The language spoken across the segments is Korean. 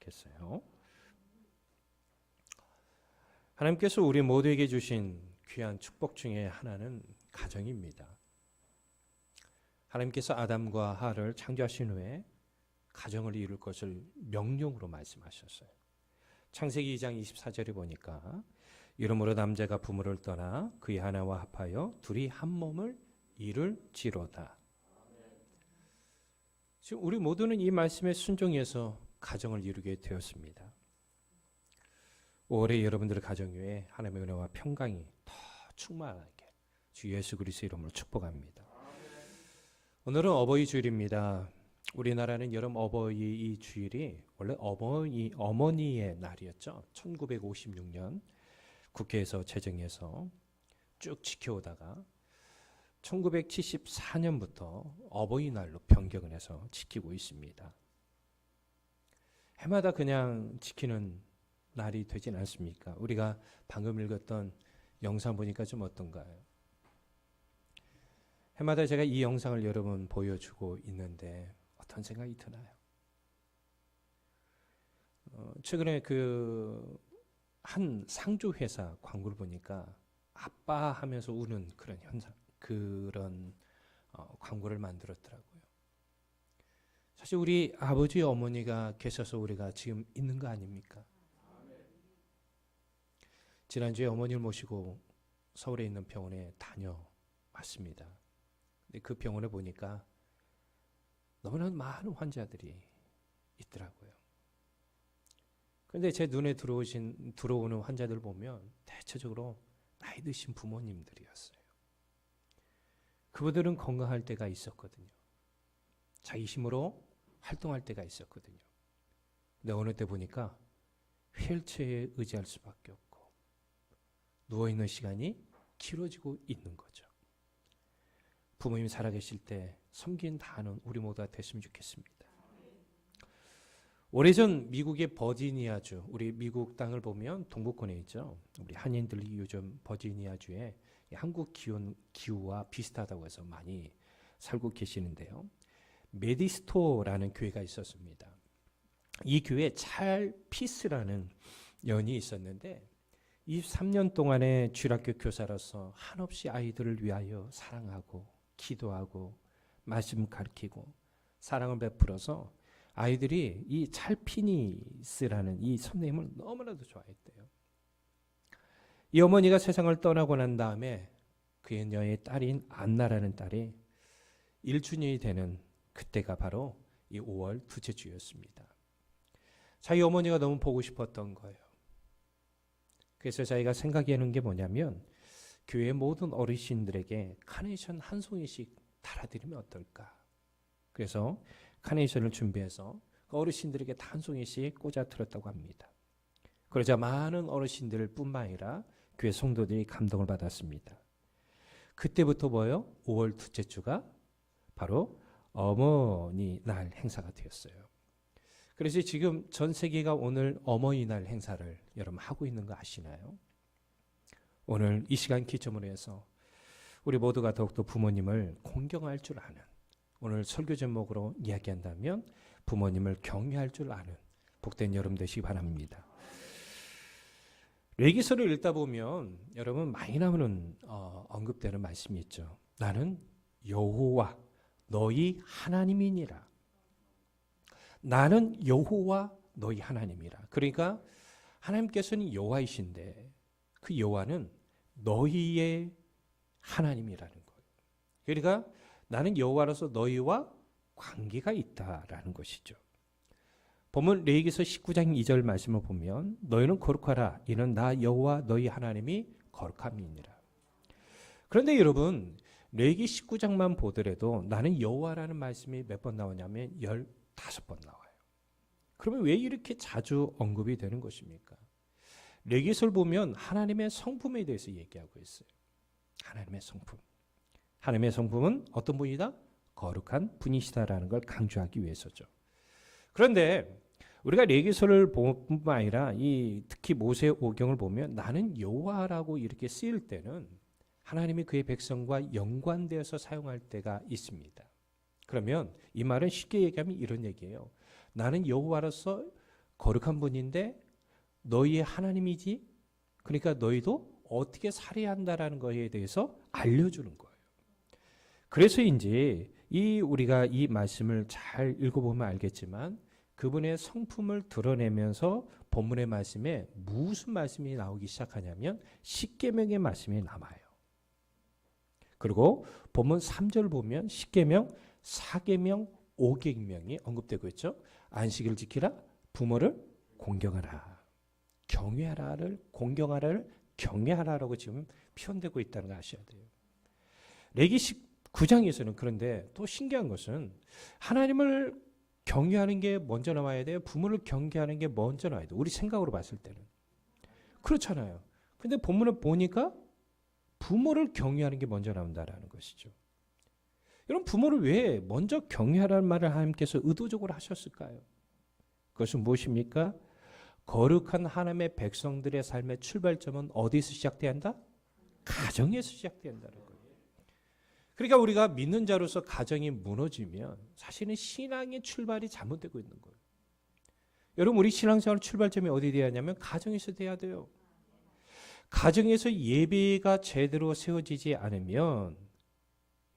좋겠어요. 하나님께서 우리 모두에게 주신 귀한 축복 중에 하나는 가정입니다. 하나님께서 아담과 하와를 창조하신 후에 가정을 이룰 것을 명령으로 말씀하셨어요. 창세기 2장 24절에 보니까 이러므로 남자가 부모를 떠나 그의 하나와 합하여 둘이 한 몸을 이룰지로다. 지금 우리 모두는 이 말씀에 순종해서 가정을 이루게 되었습니다. 올해 여러분들의 가정 위에 하나님의 은혜와 평강이 더 충만하게 주 예수 그리스도의 이름으로 축복합니다. 오늘은 어버이 주일입니다. 우리나라는 여름 어버이 이 주일이 원래 어머니의 날이었죠. 1956년 국회에서 제정해서 쭉 지켜오다가 1974년부터 어버이날로 변경을 해서 지키고 있습니다. 해마다 그냥 지키는 날이 되진 않습니까? 우리가 방금 읽었던 영상 보니까 좀 어떤가요? 해마다 제가 이 영상을 여러분 보여주고 있는데 어떤 생각이 드나요? 최근에 그 한 상조 회사 광고를 보니까 아빠 하면서 우는 그런 현상, 그런 광고를 만들었더라고요. 사실 우리 아버지 어머니가 계셔서 우리가 지금 있는 거 아닙니까? 지난주에 어머니를 모시고 서울에 있는 병원에 다녀왔습니다. 근데 그 병원에 보니까 너무나 많은 환자들이 있더라고요. 그런데 제 눈에 들어오는 환자들 보면 대체적으로 나이 드신 부모님들이었어요. 그분들은 건강할 때가 있었거든요. 자기 힘으로 활동할 때가 있었거든요. 근데 어느 때 보니까 휠체어에 의지할 수밖에 없고 누워있는 시간이 길어지고 있는 거죠. 부모님이 살아계실 때 섬긴다는 우리 모두가 됐으면 좋겠습니다. 오래전 미국의 버지니아주, 우리 미국 땅을 보면 동부권에 있죠. 우리 한인들이 요즘 버지니아주에 한국 기후와 비슷하다고 해서 많이 살고 계시는데요. 메디스토라는 교회가 있었습니다. 이 교회에 찰 피스라는 연이 있었는데 23년 동안의 주일학교 교사로서 한없이 아이들을 위하여 사랑하고 기도하고 말씀 가르치고 사랑을 베풀어서 아이들이 이 찰피니스라는 이 선생님을 너무나도 좋아했대요. 이 어머니가 세상을 떠나고 난 다음에 그녀의 딸인 안나라는 딸이 1주년이 되는 그때가 바로 이 5월 둘째 주였습니다. 자기 어머니가 너무 보고 싶었던 거예요. 그래서 자기가 생각하는 게 뭐냐면 교회 모든 어르신들에게 카네이션 한 송이씩 달아드리면 어떨까. 그래서 카네이션을 준비해서 그 어르신들에게 한 송이씩 꽂아 드렸다고 합니다. 그러자 많은 어르신들 뿐만 아니라 교회 성도들이 감동을 받았습니다. 그때부터 뭐예요? 5월 둘째 주가 바로 어머니 날 행사가 되었어요. 그래서 지금 전 세계가 오늘 어머니날 행사를 여러분 하고 있는 거 아시나요? 오늘 이 시간 기점으로 해서 우리 모두가 더욱더 부모님을 공경할 줄 아는, 오늘 설교 제목으로 이야기한다면 부모님을 경외할 줄 아는 복된 여러분 되시기 바랍니다. 레위기서를 읽다 보면 여러분 많이 나오는 언급되는 말씀이 있죠. 나는 여호와 너희 하나님이니라. 나는 여호와 너희 하나님이라. 그러니까 하나님께서는 여호와이신데 그 여호와는 너희의 하나님이라는 거예요. 그러니까 나는 여호와로서 너희와 관계가 있다라는 것이죠. 보면 레위기서 19장 2절 말씀을 보면 너희는 거룩하라. 이는 나 여호와 너희 하나님이 거룩함이니라. 그런데 여러분 레위기 19장만 보더라도 나는 여호와라는 말씀이 몇 번 나오냐면 15번 나와요. 그러면 왜 이렇게 자주 언급이 되는 것입니까? 레위기서를 보면 하나님의 성품에 대해서 얘기하고 있어요. 하나님의 성품. 하나님의 성품은 어떤 분이다? 거룩한 분이시다라는 걸 강조하기 위해서죠. 그런데 우리가 레위기서를 볼 뿐만 아니라 특히 모세 오경을 보면 나는 여호와라고 이렇게 쓰일 때는 하나님이 그의 백성과 연관되어서 사용할 때가 있습니다. 그러면 이 말은 쉽게 얘기하면 이런 얘기예요. 나는 여호와로서 거룩한 분인데 너희의 하나님이지. 그러니까 너희도 어떻게 살아야 한다라는 것에 대해서 알려주는 거예요. 그래서인지 우리가 이 말씀을 잘 읽어보면 알겠지만 그분의 성품을 드러내면서 본문의 말씀에 무슨 말씀이 나오기 시작하냐면 십계명의 말씀이 남아요. 그리고 본문 3절 보면 십계명, 사계명, 오계명이 언급되고 있죠. 안식을 지키라, 부모를 공경하라, 경외하라를 공경하라를 경외하라라고 지금 표현되고 있다는 거 아셔야 돼요. 레기 19장에서는 그런데 또 신기한 것은 하나님을 경외하는 게 먼저 나와야 돼요? 부모를 경계하는 게 먼저 나와야 돼요? 우리 생각으로 봤을 때는. 그렇잖아요. 근데 본문을 보니까 부모를 경외하는 게 먼저 나온다라는 것이죠. 여러분 부모를 왜 먼저 경외하라는 말을 하나님께서 의도적으로 하셨을까요? 그것은 무엇입니까? 거룩한 하나님의 백성들의 삶의 출발점은 어디서 시작돼야 한다? 가정에서 시작돼야 한다는 거예요. 그러니까 우리가 믿는 자로서 가정이 무너지면 사실은 신앙의 출발이 잘못되고 있는 거예요. 여러분 우리 신앙생활 출발점이 어디 돼야 하냐면 가정에서 돼야 돼요. 가정에서 예배가 제대로 세워지지 않으면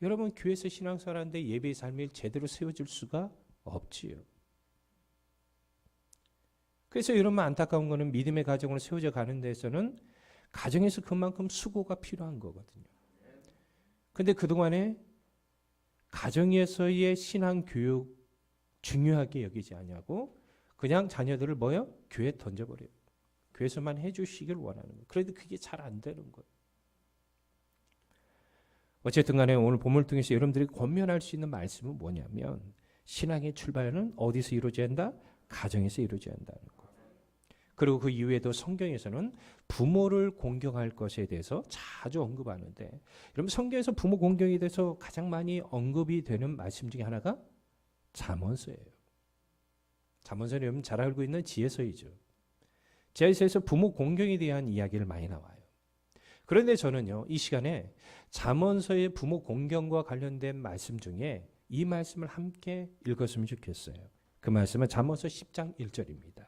여러분 교회에서 신앙생활 하는데 예배의 삶이 제대로 세워질 수가 없지요. 그래서 여러분 안타까운 거는 믿음의 가정으로 세워져 가는 데서는 가정에서 그만큼 수고가 필요한 거거든요. 근데 그동안에 가정에서의 신앙 교육 중요하게 여기지 않냐고 그냥 자녀들을 뭐요? 교회에 던져버려요. 교회에서만 해주시길 원하는 거예요. 그런데 그게 잘 안 되는 거예요. 어쨌든 간에 오늘 본문을 통해서 여러분들이 권면할 수 있는 말씀은 뭐냐면 신앙의 출발은 어디서 이루어져야 한다? 가정에서 이루어져야 한다는 거예요. 그리고 그 이후에도 성경에서는 부모를 공경할 것에 대해서 자주 언급하는데 여러분 성경에서 부모 공경에 대해서 가장 많이 언급이 되는 말씀 중에 하나가 잠언서예요. 잠언서는 여러분 잘 알고 있는 지혜서이죠. 지혜서에서 부모 공경에 대한 이야기를 많이 나와요. 그런데 저는요 이 시간에 잠언서의 부모 공경과 관련된 말씀 중에 이 말씀을 함께 읽었으면 좋겠어요. 그 말씀은 잠언서 10장 1절입니다.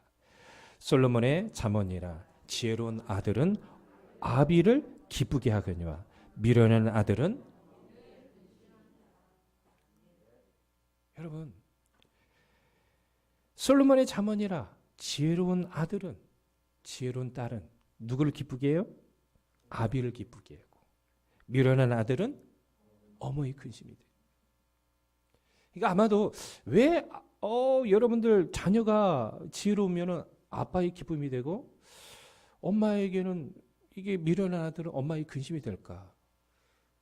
솔로몬의 잠언이라 지혜로운 아들은 아비를 기쁘게 하거니와 미련한 아들은 여러분 솔로몬의 잠언이라 지혜로운 아들은 지혜로운 딸은 누구를 기쁘게 해요? 아비를 기쁘게 하고 미련한 아들은 어머니 근심이 돼요. 그러니까 아마도 왜 여러분들 자녀가 지혜로우면 아빠의 기쁨이 되고 엄마에게는 이게 미련한 아들은 엄마의 근심이 될까?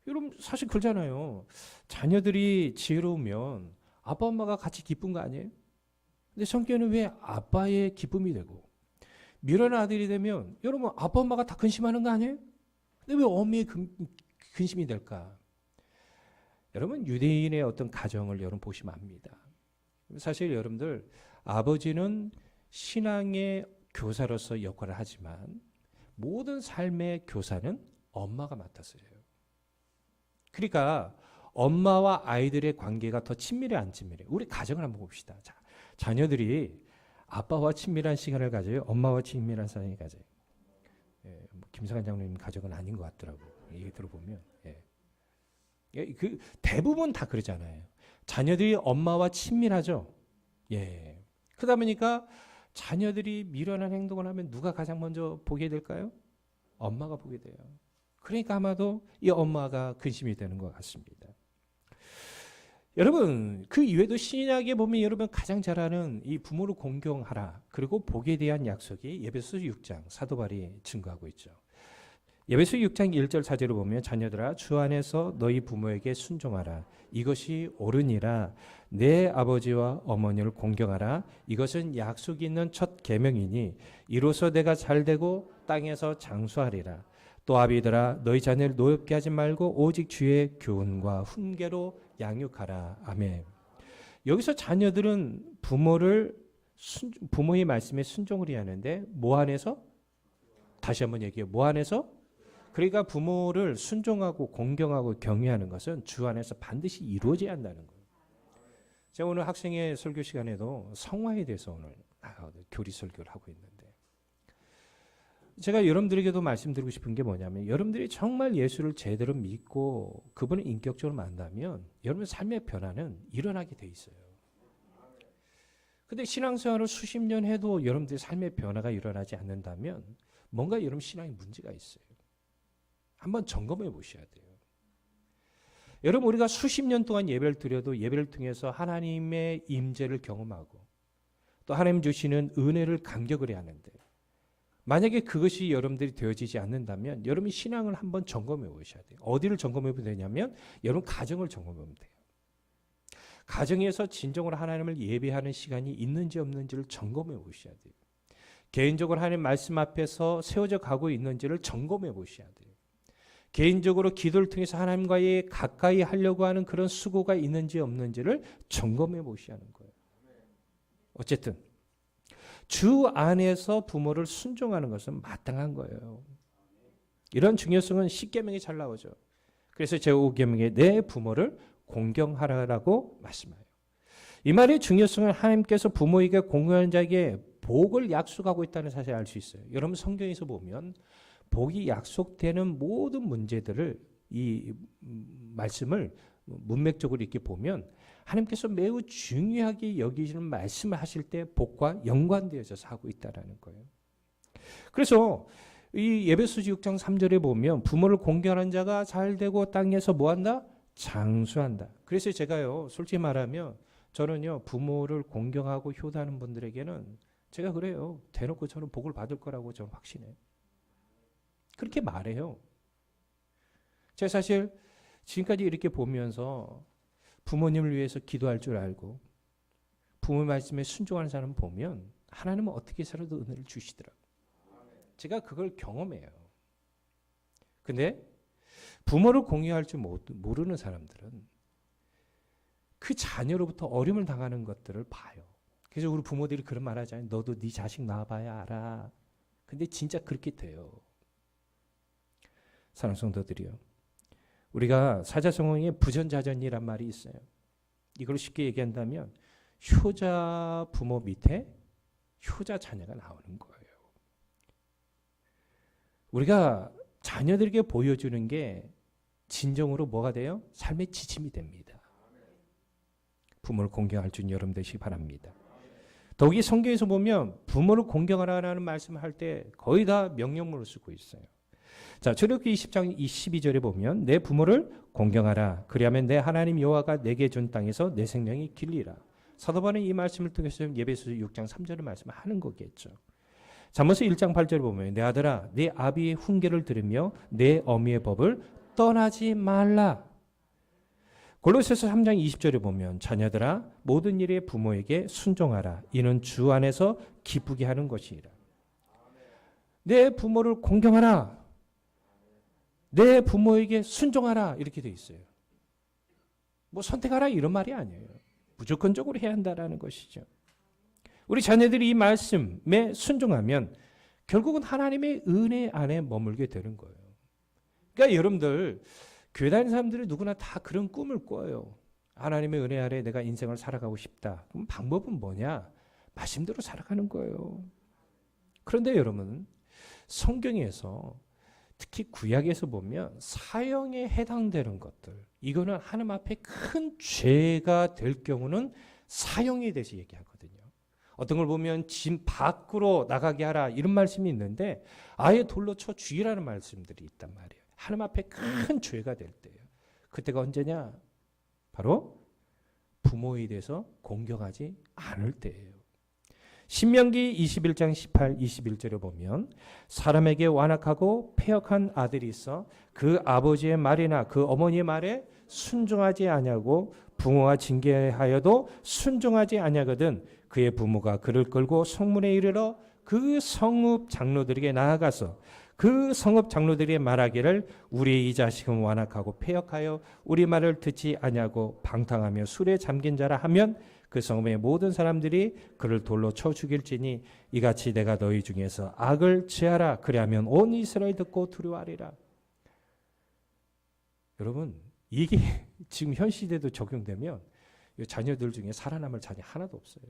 여러분 사실 그렇잖아요. 자녀들이 지혜로우면 아빠 엄마가 같이 기쁜 거 아니에요? 근데 성경에는 왜 아빠의 기쁨이 되고 미련한 아들이 되면 여러분 아빠 엄마가 다 근심하는 거 아니에요? 근데 왜 어머니의 근심이 될까? 여러분 유대인의 어떤 가정을 여러분 보시면 압니다. 사실 여러분들 아버지는 신앙의 교사로서 역할을 하지만 모든 삶의 교사는 엄마가 맡았어요. 그러니까 엄마와 아이들의 관계가 더 친밀해 안 친밀해? 우리 가정을 한번 봅시다. 자, 자녀들이 아빠와 친밀한 시간을 가져요? 엄마와 친밀한 시간을 가져요? 김성환 장로님 가족은 아닌 것 같더라고. 얘기 들어보면 그 대부분 다 그러잖아요. 자녀들이 엄마와 친밀하죠. 그러다 보니까 자녀들이 미련한 행동을 하면 누가 가장 먼저 보게 될까요? 엄마가 보게 돼요. 그러니까 아마도 이 엄마가 근심이 되는 것 같습니다. 여러분 그 이외에도 신약에 보면 여러분 가장 잘 아는 이 부모를 공경하라 그리고 복에 대한 약속이 에베소 6장 사도 바울이 증거하고 있죠. 에베소 6장 1절 4절을 보면 자녀들아 주 안에서 너희 부모에게 순종하라 이것이 옳으니라 내 아버지와 어머니를 공경하라 이것은 약속이 있는 첫 계명이니 이로써 내가 잘되고 땅에서 장수하리라 또 아비들아 너희 자녀를 노엽게 하지 말고 오직 주의 교훈과 훈계로 양육하라. 아멘. 여기서 자녀들은 부모의 말씀에 순종을 해야 하는데 뭐 안에서? 다시 한번 얘기해요. 뭐 안에서? 그러니까 부모를 순종하고 공경하고 경외하는 것은 주 안에서 반드시 이루어져야 한다는 거예요. 제가 오늘 학생의 설교 시간에도 성화에 대해서 오늘 교리 설교를 하고 있는데, 제가 여러분들에게도 말씀드리고 싶은 게 뭐냐면, 여러분들이 정말 예수를 제대로 믿고 그분을 인격적으로 만나면 여러분의 삶의 변화는 일어나게 돼 있어요. 근데 신앙생활을 수십 년 해도 여러분들의 삶의 변화가 일어나지 않는다면 뭔가 여러분 신앙에 문제가 있어요. 한번 점검해 보셔야 돼요. 여러분, 우리가 수십 년 동안 예배를 드려도 예배를 통해서 하나님의 임재를 경험하고 또 하나님 주시는 은혜를 감격을 해야 하는데, 만약에 그것이 여러분들이 되어지지 않는다면 여러분이 신앙을 한번 점검해 보셔야 돼요. 어디를 점검해 보면 되냐면 여러분 가정을 점검해 보면 돼요. 가정에서 진정으로 하나님을 예배하는 시간이 있는지 없는지를 점검해 보셔야 돼요. 개인적으로 하나님 말씀 앞에서 세워져 가고 있는지를 점검해 보셔야 돼요. 개인적으로 기도를 통해서 하나님과의 가까이 하려고 하는 그런 수고가 있는지 없는지를 점검해 보셔야 하는 거예요. 어쨌든 주 안에서 부모를 순종하는 것은 마땅한 거예요. 이런 중요성은 10계명에 잘 나오죠. 그래서 제5계명에 내 부모를 공경하라라고 말씀해요. 이 말의 중요성은 하나님께서 부모에게 공경하는 자에게 복을 약속하고 있다는 사실을 알 수 있어요. 여러분 성경에서 보면 복이 약속되는 모든 문제들을, 이 말씀을 문맥적으로 이렇게 보면 하나님께서 매우 중요하게 여기시는 말씀을 하실 때 복과 연관되어져서 하고 있다는 거예요. 그래서 이 에베소서 6장 3절에 보면 부모를 공경하는 자가 잘 되고 땅에서 뭐한다? 장수한다. 그래서 제가요, 솔직히 말하면 저는요, 부모를 공경하고 효도하는 분들에게는 제가 그래요, 대놓고 저는 복을 받을 거라고 저는 확신해요. 그렇게 말해요. 제가 사실 지금까지 이렇게 보면서 부모님을 위해서 기도할 줄 알고 부모 말씀에 순종하는 사람 보면 하나님은 어떻게 살아도 은혜를 주시더라고요. 제가 그걸 경험해요. 근데 부모를 공경할 줄 모르는 사람들은 그 자녀로부터 어려움을 당하는 것들을 봐요. 그래서 우리 부모들이 그런 말 하잖아요. 너도 네 자식 낳아봐야 알아. 근데 진짜 그렇게 돼요. 사랑하는 성도들이요, 우리가 사자성어에 부전자전이란 말이 있어요. 이걸 쉽게 얘기한다면 효자 부모 밑에 효자 자녀가 나오는 거예요. 우리가 자녀들에게 보여주는 게 진정으로 뭐가 돼요? 삶의 지침이 됩니다. 부모를 공경할 줄 여러분 되시기 바랍니다. 더욱이 성경에서 보면 부모를 공경하라는 말씀을 할 때 거의 다 명령문을 쓰고 있어요. 자, 출애굽기 20장 22절에 보면 내 부모를 공경하라. 그리하면 내 하나님 여호와가 내게 준 땅에서 내 생명이 길리라. 사도 바울은 이 말씀을 통해서 에베소서 6장 3절의 말씀을 하는 거겠죠. 잠언서 1장 8절에 보면 내 아들아 내 아비의 훈계를 들으며 내 어미의 법을 떠나지 말라. 골로새서 3장 20절에 보면 자녀들아 모든 일에 부모에게 순종하라. 이는 주 안에서 기쁘게 하는 것이라. 내 부모를 공경하라. 내 부모에게 순종하라. 이렇게 돼 있어요. 뭐 선택하라 이런 말이 아니에요. 무조건적으로 해야 한다라는 것이죠. 우리 자녀들이 이 말씀에 순종하면 결국은 하나님의 은혜 안에 머물게 되는 거예요. 그러니까 여러분들 교회 다니는 사람들이 누구나 다 그런 꿈을 꿔요. 하나님의 은혜 아래 내가 인생을 살아가고 싶다. 그럼 방법은 뭐냐? 말씀대로 살아가는 거예요. 그런데 여러분 성경에서 특히 구약에서 보면 사형에 해당되는 것들, 이거는 하나님 앞에 큰 죄가 될 경우는 사형에 대해서 얘기하거든요. 어떤 걸 보면 집 밖으로 나가게 하라 이런 말씀이 있는데 아예 돌로 쳐 죽이라는 말씀들이 있단 말이에요. 하나님 앞에 큰 죄가 될 때예요. 그때가 언제냐? 바로 부모에 대해서 공경하지 않을 때예요. 신명기 21장 18, 21절에 보면 사람에게 완악하고 패역한 아들이 있어 그 아버지의 말이나 그 어머니의 말에 순종하지 아니하고 부모가 징계하여도 순종하지 아니하거든 그의 부모가 그를 끌고 성문에 이르러 그 성읍 장로들에게 나아가서 그 성읍 장로들이 말하기를 우리 이 자식은 완악하고 패역하여 우리 말을 듣지 아니하고 방탕하며 술에 잠긴 자라 하면 그 성읍의 모든 사람들이 그를 돌로 쳐 죽일지니 이같이 내가 너희 중에서 악을 취하라. 그리하면 온 이스라엘 듣고 두려워하리라. 여러분 이게 지금 현 시대도 적용되면 자녀들 중에 살아남을 자녀 하나도 없어요.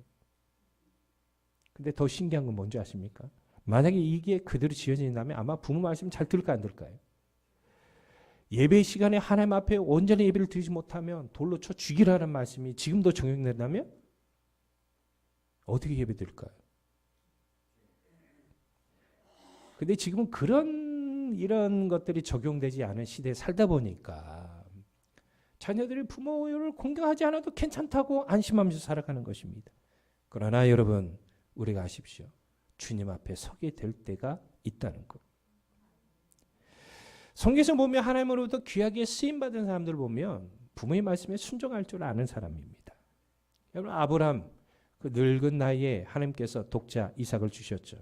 근데 더 신기한 건 뭔지 아십니까? 만약에 이게 그대로 지어진다면 아마 부모 말씀 잘 들을까 안 들을까요? 예배 시간에 하나님 앞에 온전히 예배를 드리지 못하면 돌로 쳐 죽이라는 말씀이 지금도 적용된다면 어떻게 예배 드릴까요? 근데 지금은 이런 것들이 적용되지 않은 시대에 살다 보니까 자녀들이 부모를 공경하지 않아도 괜찮다고 안심하면서 살아가는 것입니다. 그러나 여러분, 우리가 아십시오. 주님 앞에 서게 될 때가 있다는 것. 성경에서 보면 하나님으로부터 귀하게 쓰임받은 사람들을 보면 부모의 말씀에 순종할 줄 아는 사람입니다. 여러분, 아브라함, 그 늙은 나이에 하나님께서 독자 이삭을 주셨죠.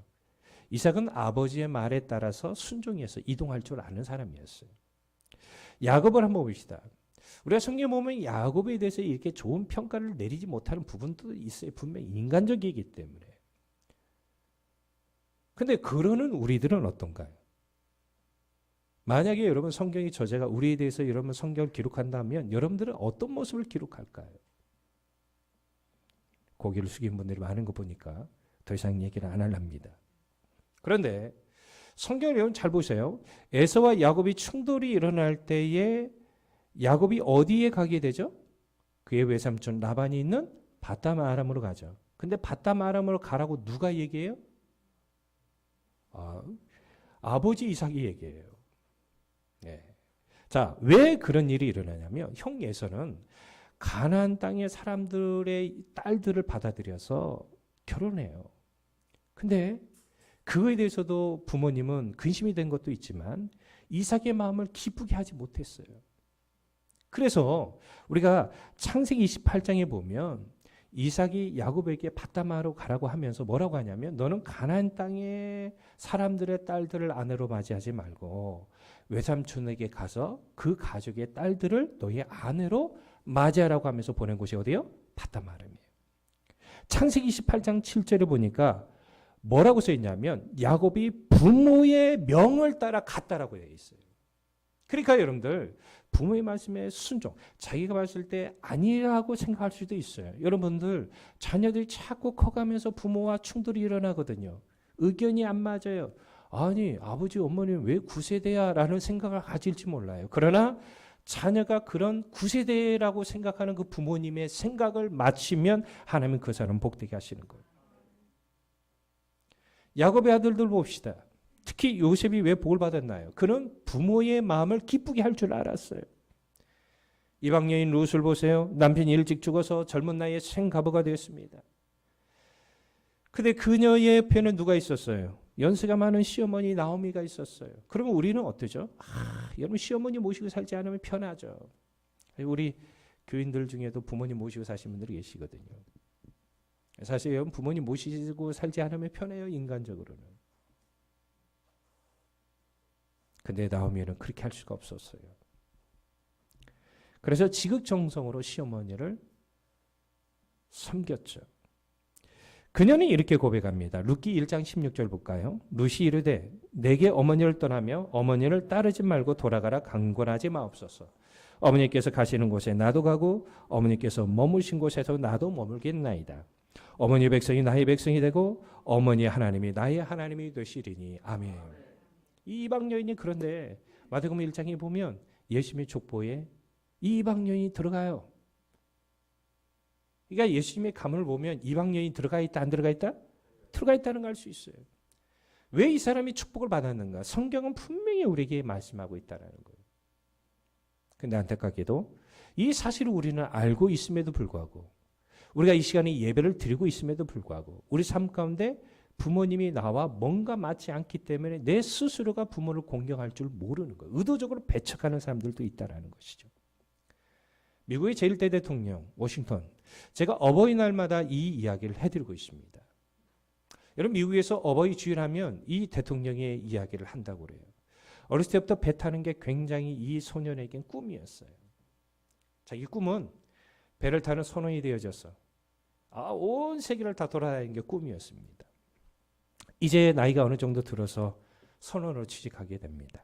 이삭은 아버지의 말에 따라서 순종해서 이동할 줄 아는 사람이었어요. 야곱을 한번 봅시다. 우리가 성경에 보면 야곱에 대해서 이렇게 좋은 평가를 내리지 못하는 부분도 있어요. 분명히 인간적이기 때문에. 근데 그러는 우리들은 어떤가요? 만약에 여러분 성경의 저자가 우리에 대해서 여러분 성경을 기록한다면 여러분들은 어떤 모습을 기록할까요? 고개를 숙인 분들이 많은 거 보니까 더 이상 얘기를 안 하랍니다. 그런데 성경을 여러분 잘 보세요. 에서와 야곱이 충돌이 일어날 때에 야곱이 어디에 가게 되죠? 그의 외삼촌 라반이 있는 바담 아람으로 가죠. 근데 바담 아람으로 가라고 누가 얘기해요? 아버지 이삭이 얘기해요. 네. 자, 왜 그런 일이 일어나냐면 형 에서는 가나안 땅의 사람들의 딸들을 받아들여서 결혼해요. 근데 그거에 대해서도 부모님은 근심이 된 것도 있지만 이삭의 마음을 기쁘게 하지 못했어요. 그래서 우리가 창세기 28장에 보면 이삭이 야곱에게 바다마로 가라고 하면서 뭐라고 하냐면 너는 가나안 땅의 사람들의 딸들을 아내로 맞이하지 말고 외삼촌에게 가서 그 가족의 딸들을 너의 아내로 맞이하라고 하면서 보낸 곳이 어디예요? 바다마름이에요. 창세기 28장 7절에 보니까 뭐라고 써 있냐면 야곱이 부모의 명을 따라 갔다라고 되어 있어요. 그러니까 여러분들 부모의 말씀에 순종, 자기가 봤을 때 아니라고 생각할 수도 있어요. 여러분들 자녀들이 자꾸 커가면서 부모와 충돌이 일어나거든요. 의견이 안 맞아요. 아니 아버지 어머니는 왜 9세대야? 라는 생각을 가질지 몰라요. 그러나 자녀가 그런 9세대라고 생각하는 그 부모님의 생각을 맞추면 하나님은 그 사람 복되게 하시는 거예요. 야곱의 아들들 봅시다. 특히 요셉이 왜 복을 받았나요? 그는 부모의 마음을 기쁘게 할 줄 알았어요. 이방 여인 룻을 보세요. 남편이 일찍 죽어서 젊은 나이에 생가부가 되었습니다. 근데 그녀의 옆에는 누가 있었어요? 연세가 많은 시어머니 나오미가 있었어요. 그러면 우리는 어떠죠? 여러분 시어머니 모시고 살지 않으면 편하죠. 우리 교인들 중에도 부모님 모시고 사시는 분들이 계시거든요. 사실 여러분 부모님 모시고 살지 않으면 편해요. 인간적으로는. 근데 나오미는 그렇게 할 수가 없었어요. 그래서 지극정성으로 시어머니를 섬겼죠. 그녀는 이렇게 고백합니다. 룻기 1장 16절 볼까요? 룻이 이르되 내게 어머니를 떠나며 어머니를 따르지 말고 돌아가라 강권하지 마옵소서. 어머니께서 가시는 곳에 나도 가고 어머니께서 머무신 곳에서 나도 머물겠나이다. 어머니 백성이 나의 백성이 되고 어머니 하나님이 나의 하나님이 되시리니 아멘. 이 이방 여인이 그런데 마태복음 1장에 보면 예수님의 족보에 이 이방 여인이 들어가요. 그러니까 예수님의 가문을 보면 이방 여인이 들어가 있다 안 들어가 있다? 들어가 있다는 걸 알 수 있어요. 왜 이 사람이 축복을 받았는가? 성경은 분명히 우리에게 말씀하고 있다는 거예요. 그런데 안타깝게도 이 사실을 우리는 알고 있음에도 불구하고 우리가 이 시간에 예배를 드리고 있음에도 불구하고 우리 삶 가운데 부모님이 나와 뭔가 맞지 않기 때문에 내 스스로가 부모를 공경할 줄 모르는 거예요. 의도적으로 배척하는 사람들도 있다는 것이죠. 미국의 제1대 대통령 워싱턴, 제가 어버이날마다 이 이야기를 해드리고 있습니다. 여러분 미국에서 어버이 주일하면 이 대통령의 이야기를 한다고 그래요. 어렸을 때부터 배 타는 게 굉장히 이 소년에겐 꿈이었어요. 자기 꿈은 배를 타는 선원이 되어져서 온 세계를 다 돌아다니는 게 꿈이었습니다. 이제 나이가 어느 정도 들어서 선원으로 취직하게 됩니다.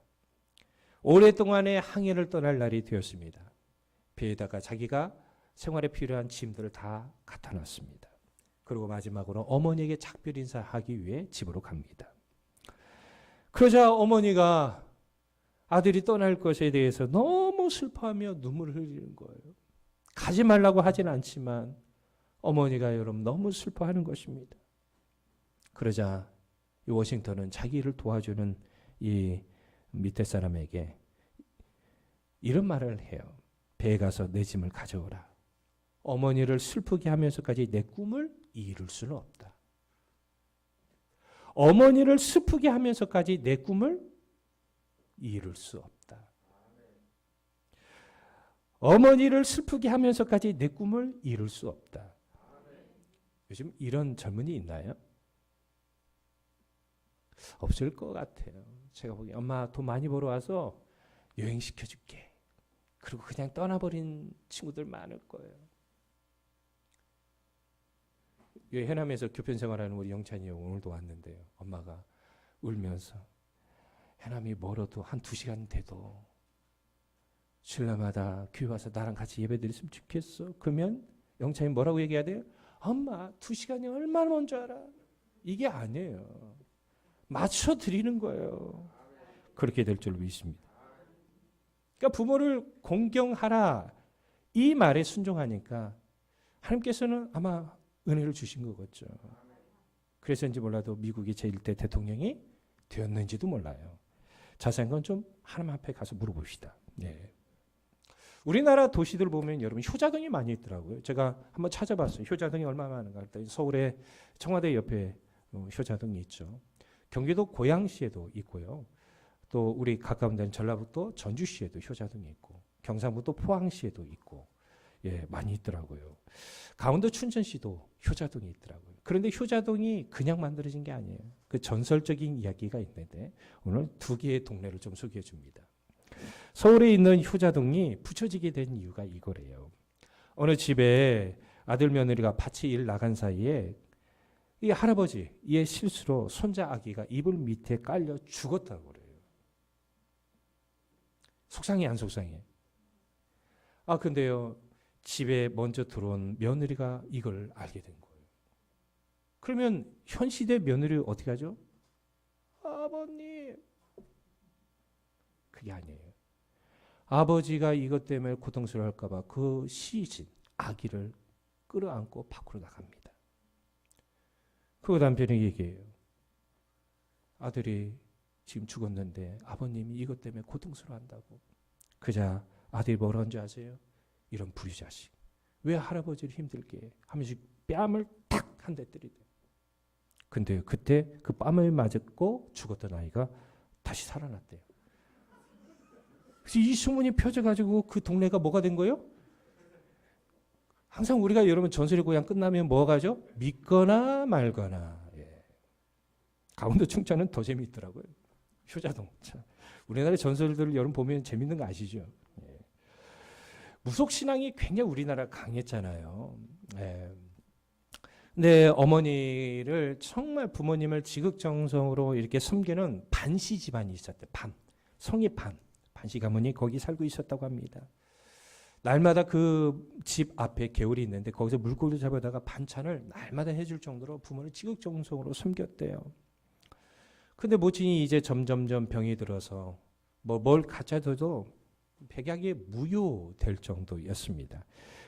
오랫동안의 항해를 떠날 날이 되었습니다. 배에다가 자기가 생활에 필요한 짐들을 다 갖다 놨습니다. 그리고 마지막으로 어머니에게 작별 인사하기 위해 집으로 갑니다. 그러자 어머니가 아들이 떠날 것에 대해서 너무 슬퍼하며 눈물을 흘리는 거예요. 가지 말라고 하진 않지만 어머니가 여러분 너무 슬퍼하는 것입니다. 그러자 이 워싱턴은 자기를 도와주는 이 밑에 사람에게 이런 말을 해요. 배에 가서 내 짐을 가져오라. 어머니를 슬프게 하면서까지 내 꿈을 이룰 수는 없다. 어머니를 슬프게 하면서까지 내 꿈을 이룰 수 없다. 어머니를 슬프게 하면서까지 내 꿈을 이룰 수 없다. 요즘 이런 젊은이 있나요? 없을 것 같아요. 제가 보기에 엄마 돈 많이 벌어와서 여행시켜줄게. 그리고 그냥 떠나버린 친구들 많을 거예요. 해남에서 교편생활하는 우리 영찬이 형 오늘도 왔는데요. 엄마가 울면서 해남이 멀어도 한 2시간 돼도 주일마다 교회 와서 나랑 같이 예배 드렸으면 좋겠어. 그러면 영찬이 뭐라고 얘기해야 돼요? 엄마 2시간이 얼마나 먼 줄 알아? 이게 아니에요. 맞춰 드리는 거예요. 그렇게 될 줄 믿습니다. 그러니까 부모를 공경하라 이 말에 순종하니까 하나님께서는 아마 은혜를 주신 거겠죠. 그래서인지 몰라도 미국이 제1대 대통령이 되었는지도 몰라요. 자세한 건 좀 하나님 앞에 가서 물어봅시다. 네. 우리나라 도시들 보면 여러분 효자동이 많이 있더라고요. 제가 한번 찾아봤어요. 효자동이 얼마나 많은가 했더니 서울의 청와대 옆에 효자동이 있죠. 경기도 고양시에도 있고요. 또 우리 가까운 데는 전라북도 전주시에도 효자동이 있고 경상북도 포항시에도 있고 예, 많이 있더라고요. 강원도 춘천시도 효자동이 있더라고요. 그런데 효자동이 그냥 만들어진 게 아니에요. 그 전설적인 이야기가 있는데 오늘 2개의 동네를 좀 소개해 줍니다. 서울에 있는 효자동이 붙여지게 된 이유가 이거래요. 어느 집에 아들 며느리가 밭에 일 나간 사이에 이 할아버지의 실수로 손자 아기가 이불 밑에 깔려 죽었다고 그래요. 속상해 안 속상해? 아 근데요. 집에 먼저 들어온 며느리가 이걸 알게 된 거예요. 그러면 현 시대 며느리 어떻게 하죠? 아버님. 그게 아니에요. 아버지가 이것 때문에 고통스러워할까 봐 그 시신, 아기를 끌어안고 밖으로 나갑니다. 그 남편이 얘기해요. 아들이 지금 죽었는데 아버님이 이것 때문에 고통스러워한다고. 그자 아들이 뭐라는 줄 아세요? 이런 불효자식. 왜 할아버지를 힘들게 하면서 뺨을 탁 한 대 때리대. 근데 그때 그 뺨을 맞았고 죽었던 아이가 다시 살아났대요. 그래서 이 소문이 펴져가지고 그 동네가 뭐가 된 거예요? 항상 우리가 여러분 전설의 고향 끝나면 뭐가 가죠? 믿거나 말거나. 예. 강원도 춘천은 더 재미있더라고요. 효자동. 참. 우리나라 전설들을 여러분 보면 재밌는 거 아시죠? 예. 무속신앙이 굉장히 우리나라 강했잖아요. 예. 근데 어머니를 정말 부모님을 지극정성으로 이렇게 섬기는 반씨 집안이 있었대요. 성이 반씨 가문이 거기 살고 있었다고 합니다. 날마다 그 집 앞에 개울이 있는데 거기서 물고기를 잡아다가 반찬을 날마다 해줄 정도로 부모를 지극정성으로 섬겼대요. 근데 모친이 이제 점점점 병이 들어서 뭘 갖다 줘도 백약이 무효될 정도였습니다.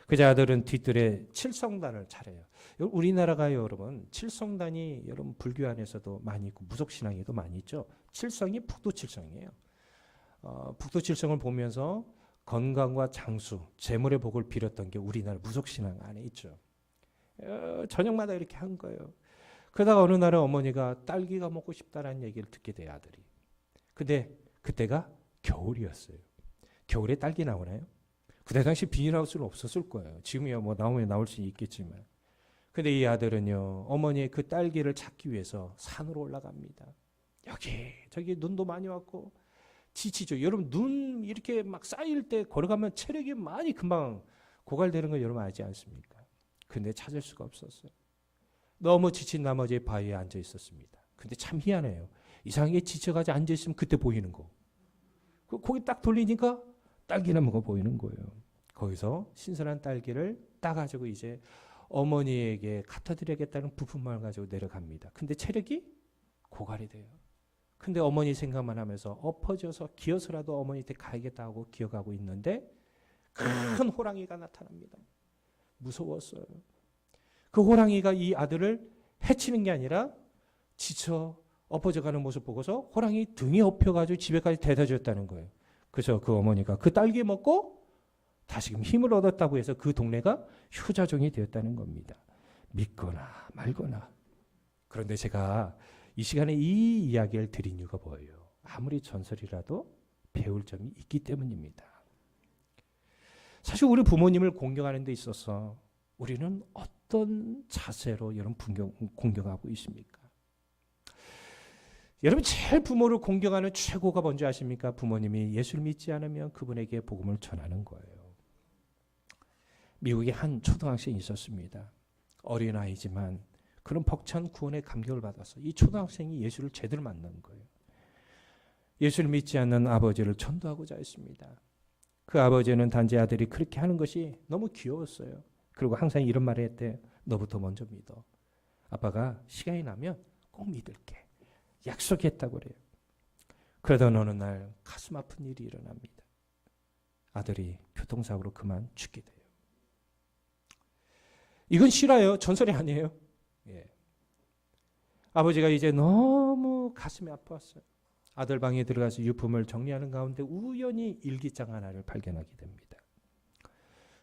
그자 아들은 뒤뜰에 칠성단을 차려요. 우리나라가 여러분 칠성단이 여러분 불교 안에서도 많이 있고 무속신앙에도 많이 있죠. 칠성이 북두칠성이에요. 북두칠성을 보면서 건강과 장수, 재물의 복을 빌었던 게 우리나라 무속신앙 안에 있죠. 저녁마다 이렇게 한 거예요. 그러다가 어느 날에 어머니가 딸기가 먹고 싶다라는 얘기를 듣게 돼요, 아들이. 근데 그때가 겨울이었어요. 겨울에 딸기 나오나요? 그때 당시 비닐하우스는 없었을 거예요. 지금이야 뭐 나오면 나올 수 있겠지만. 근데 이 아들은요, 어머니의 그 딸기를 찾기 위해서 산으로 올라갑니다. 여기 저기 눈도 많이 왔고 지치죠. 여러분 눈 이렇게 막 쌓일 때 걸어가면 체력이 많이 금방 고갈되는 거 여러분 알지 않습니까? 근데 찾을 수가 없었어요. 너무 지친 나머지 바위에 앉아 있었습니다. 근데 참 희한해요. 이상하게 지쳐가지고 앉아 있으면 그때 보이는 거. 거기 딱 돌리니까 딸기나무가 보이는 거예요. 거기서 신선한 딸기를 따가지고 이제 어머니에게 갖다 드려야겠다는 부푼만을 가지고 내려갑니다. 근데 체력이 고갈이 돼요. 근데 어머니 생각만 하면서 엎어져서 기어서라도 어머니한테 가야겠다 하고 기어가고 있는데 큰 호랑이가 나타납니다. 무서웠어요. 그 호랑이가 이 아들을 해치는 게 아니라 지쳐 엎어져가는 모습 보고서 호랑이 등에 엎여가지고 집에까지 데려다 줬다는 거예요. 그래서 그 어머니가 그 딸기 먹고 다시금 힘을 얻었다고 해서 그 동네가 효자종이 되었다는 겁니다. 믿거나 말거나. 그런데 제가 이 시간에 이 이야기를 드린 이유가 뭐예요? 아무리 전설이라도 배울 점이 있기 때문입니다. 사실 우리 부모님을 공경하는 데 있어서 우리는 어떤 자세로 여러분 공경하고 있습니까? 여러분 제일 부모를 공경하는 최고가 뭔지 아십니까? 부모님이 예수를 믿지 않으면 그분에게 복음을 전하는 거예요. 미국에 한 초등학생이 있었습니다. 어린아이지만 그런 벅찬 구원의 감격을 받아서 이 초등학생이 예수를 제대로 만난 거예요. 예수를 믿지 않는 아버지를 전도하고자 했습니다. 그 아버지는 단지 아들이 그렇게 하는 것이 너무 귀여웠어요. 그리고 항상 이런 말을 했대요. 너부터 먼저 믿어. 아빠가 시간이 나면 꼭 믿을게. 약속했다고 그래요. 그러던 어느 날 가슴 아픈 일이 일어납니다. 아들이 교통사고로 그만 죽게 돼요. 이건 실화예요. 전설이 아니에요. 예. 아버지가 이제 너무 가슴이 아팠어요. 아들 방에 들어가서 유품을 정리하는 가운데 우연히 일기장 하나를 발견하게 됩니다.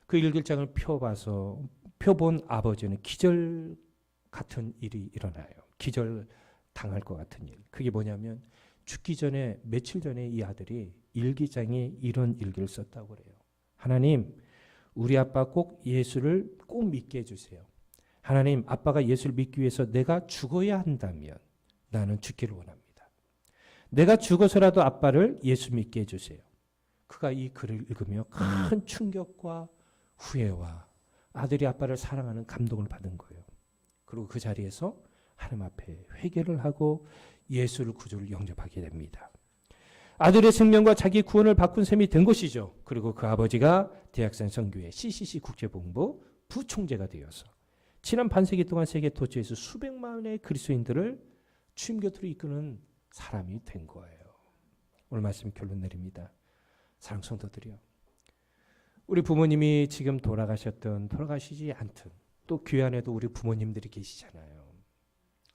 그 일기장을 펴본 아버지는 기절 같은 일이 일어나요. 기절 당할 것 같은 일. 그게 뭐냐면 죽기 전에 며칠 전에 이 아들이 일기장에 이런 일기를 썼다고 그래요. 하나님, 우리 아빠 꼭 예수를 꼭 믿게 해주세요. 하나님, 아빠가 예수를 믿기 위해서 내가 죽어야 한다면 나는 죽기를 원합니다. 내가 죽어서라도 아빠를 예수 믿게 해주세요. 그가 이 글을 읽으며 큰 충격과 후회와 아들이 아빠를 사랑하는 감동을 받은 거예요. 그리고 그 자리에서 하나님 앞에 회개를 하고 예수를 구주를 영접하게 됩니다. 아들의 생명과 자기 구원을 바꾼 셈이 된 것이죠. 그리고 그 아버지가 대학생 선교회 CCC 국제본부 부총재가 되어서 지난 반세기 동안 세계 토지에서 수백만의 그리스도인들을 주임교토로 이끄는 사람이 된 거예요. 오늘 말씀 결론 내립니다. 사랑 성도들이요. 우리 부모님이 지금 돌아가시지 않든 또 교회 안에도 우리 부모님들이 계시잖아요.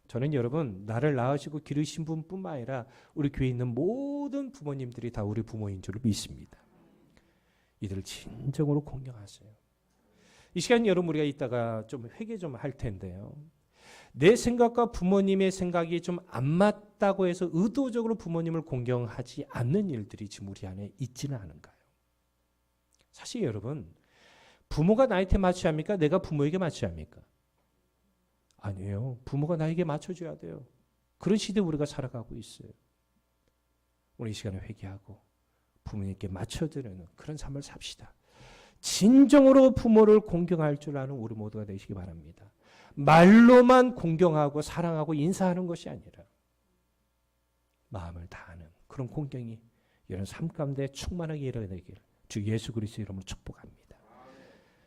저는 여러분 나를 낳으시고 기르신 분뿐만 아니라 우리 교회에 있는 모든 부모님들이 다 우리 부모인 줄 믿습니다. 이들을 진정으로 공경하세요. 이 시간 여러분 우리가 이따가 좀 회개 좀 할 텐데요. 내 생각과 부모님의 생각이 좀 안 맞다고 해서 의도적으로 부모님을 공경하지 않는 일들이 지금 우리 안에 있지는 않은가요? 사실 여러분 부모가 나한테 맞춰야 합니까? 내가 부모에게 맞춰야 합니까? 아니에요. 부모가 나에게 맞춰줘야 돼요. 그런 시대에 우리가 살아가고 있어요. 오늘 이 시간에 회개하고 부모님께 맞춰드리는 그런 삶을 삽시다. 진정으로 부모를 공경할 줄 아는 우리 모두가 되시기 바랍니다. 말로만 공경하고 사랑하고 인사하는 것이 아니라 마음을 다하는 그런 공경이 이런 삶 가운데 충만하게 일어나길 주 예수 그리스도 이름으로 축복합니다.